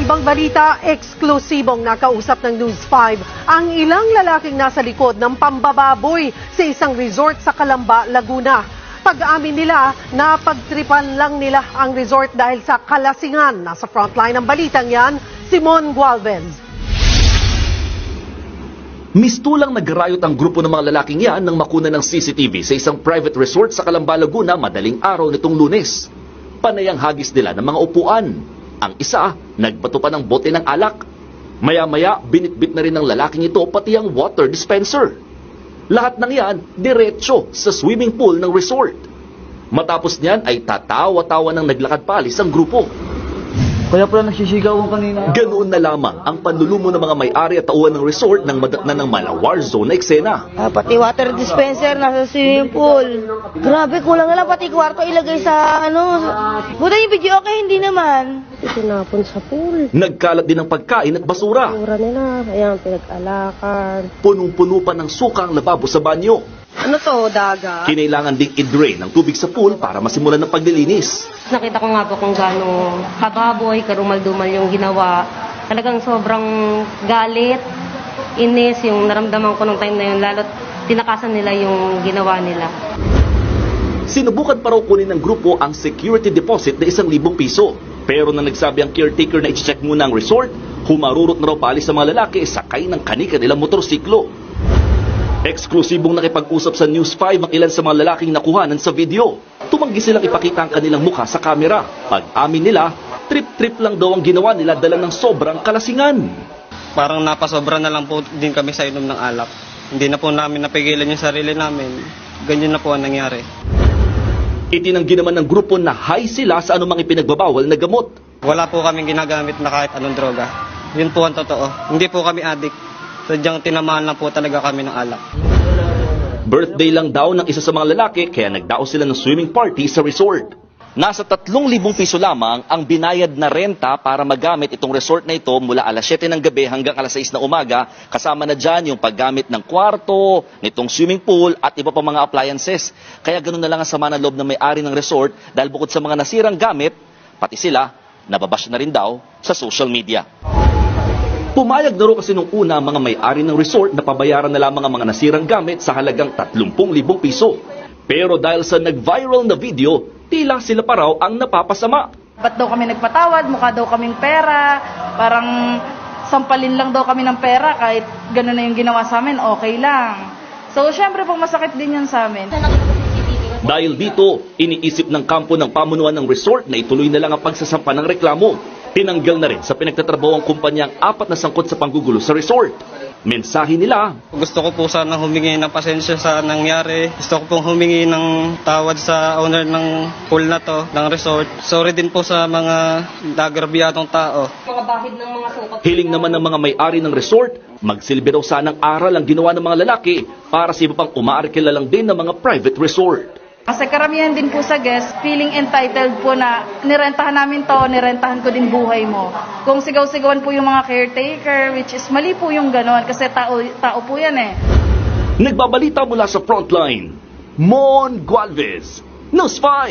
ibang balita, eksklusibong nakausap ng News 5 ang ilang lalaking nasa likod ng pambababoy sa isang resort sa Calamba, Laguna. Pag-amin nila na pagtripan lang nila ang resort dahil sa kalasingan. Nasa frontline ng balitang yan, Simon Gualvez. Mistulang nagrayot ang grupo ng mga lalaking yan nang makuna ng CCTV sa isang private resort sa Calamba, Laguna madaling araw nitong Lunes. Panayang hagis nila ng mga upuan. Ang isa, nagbato pa ng bote ng alak. Maya-maya, binitbit na rin ng lalaking ito pati ang water dispenser. Lahat ng yan, diretso sa swimming pool ng resort. Matapos niyan ay tatawa-tawa ng naglakad palis ang grupo. Kaya pala nagsisigawan kanina. Ganoon na lamang ang panlulumo ng mga may-ari at tauhan ng resort nang madatnan ng malawar zone na eksena. Pati water dispenser nasa swimming pool. Grabe, kulang na lang pati kwarto ilagay sa Buta yung video okay, hindi naman. Itinapon sa pool. Nagkalat din ng pagkain at basura. Mura nila, ayan, pinag-alakan. Punong-puno pa ng suka ang lababo sa banyo. Ano to, daga? Kinailangan ding i-drain ng tubig sa pool para masimulan ng paglilinis. Nakita ko nga po kung gaano kababoy, karumal-dumal yung ginawa. Talagang sobrang galit, inis yung naramdaman ko nung time na yun. Lalo't tinakasan nila yung ginawa nila. Sinubukan pa raw kunin ng grupo ang security deposit na 1,000 piso. Pero nang nagsabi ang caretaker na i-check muna ang resort, humarurot na raw palis sa mga lalaki sakay ng kani-kanilang motorsiklo. Eksklusibong nakipag-usap sa News 5 ang ilan sa mga lalaking nakuhanan sa video. Tumanggi silang ipakita ang kanilang mukha sa kamera. Pag-amin nila, trip-trip lang daw ang ginawa nila dala ng sobrang kalasingan. Parang napasobra na lang po din kami sa inom ng alak. Hindi na po namin napigilan yung sarili namin. Ganyan na po ang nangyari. Itinanggi naman ng grupo na high sila sa anumang ipinagbabawal na gamot. Wala po kaming ginagamit na kahit anong droga. Yun po ang totoo. Hindi po kami addict. Sadyang tinamaan lang po talaga kami ng alak. Birthday lang daw ng isa sa mga lalaki kaya nagdao sila ng swimming party sa resort. Nasa 3,000 piso lamang ang binayad na renta para magamit itong resort na ito mula alas 7 ng gabi hanggang alas 6 ng umaga. Kasama na dyan yung paggamit ng kwarto, nitong swimming pool at iba pa mga appliances. Kaya ganun na lang ang sama ng loob ng may-ari ng resort dahil bukod sa mga nasirang gamit, pati sila nababash na rin daw sa social media. Pumayag na rin kasi nung una ang mga may-ari ng resort na pabayaran na lamang ang mga nasirang gamit sa halagang 30,000 piso. Pero dahil sa nag-viral na video, tila sila pa raw ang napapasama. Ba't daw kami nagpatawad? Mukha daw kaming pera. Parang sampalin lang daw kami ng pera kahit gano'n na yung ginawa sa amin, okay lang. So, syempre po masakit din yun sa amin. Dahil dito, iniisip ng kampo ng pamunuan ng resort na ituloy na lang ang pagsasampa ng reklamo. Tinanggal na rin sa pinagtatrabaho ang kumpanya ang 4 na sangkot sa panggugulo sa resort. Mensahe nila, Gusto ko po sana humingi ng pasensya sa nangyari. Gusto ko pong humingi ng tawad sa owner ng pool na to, ng resort. Sorry din po sa mga nagrabiyadong tao. Mga bahid ng mga sukat. hiling naman ng mga may-ari ng resort, magsilbi raw sanang aral ang ginawa ng mga lalaki para sa iba pang umaarkila lang din ng mga private resort. Kasi karamihan din po sa guest, feeling entitled po na nirentahan namin to, nirentahan ko din buhay mo. Kung sigaw-sigawan po yung mga caretaker, which is mali po yung ganon kasi tao po yan eh. Nagbabalita mula sa frontline, Mon Gualvez, News 5.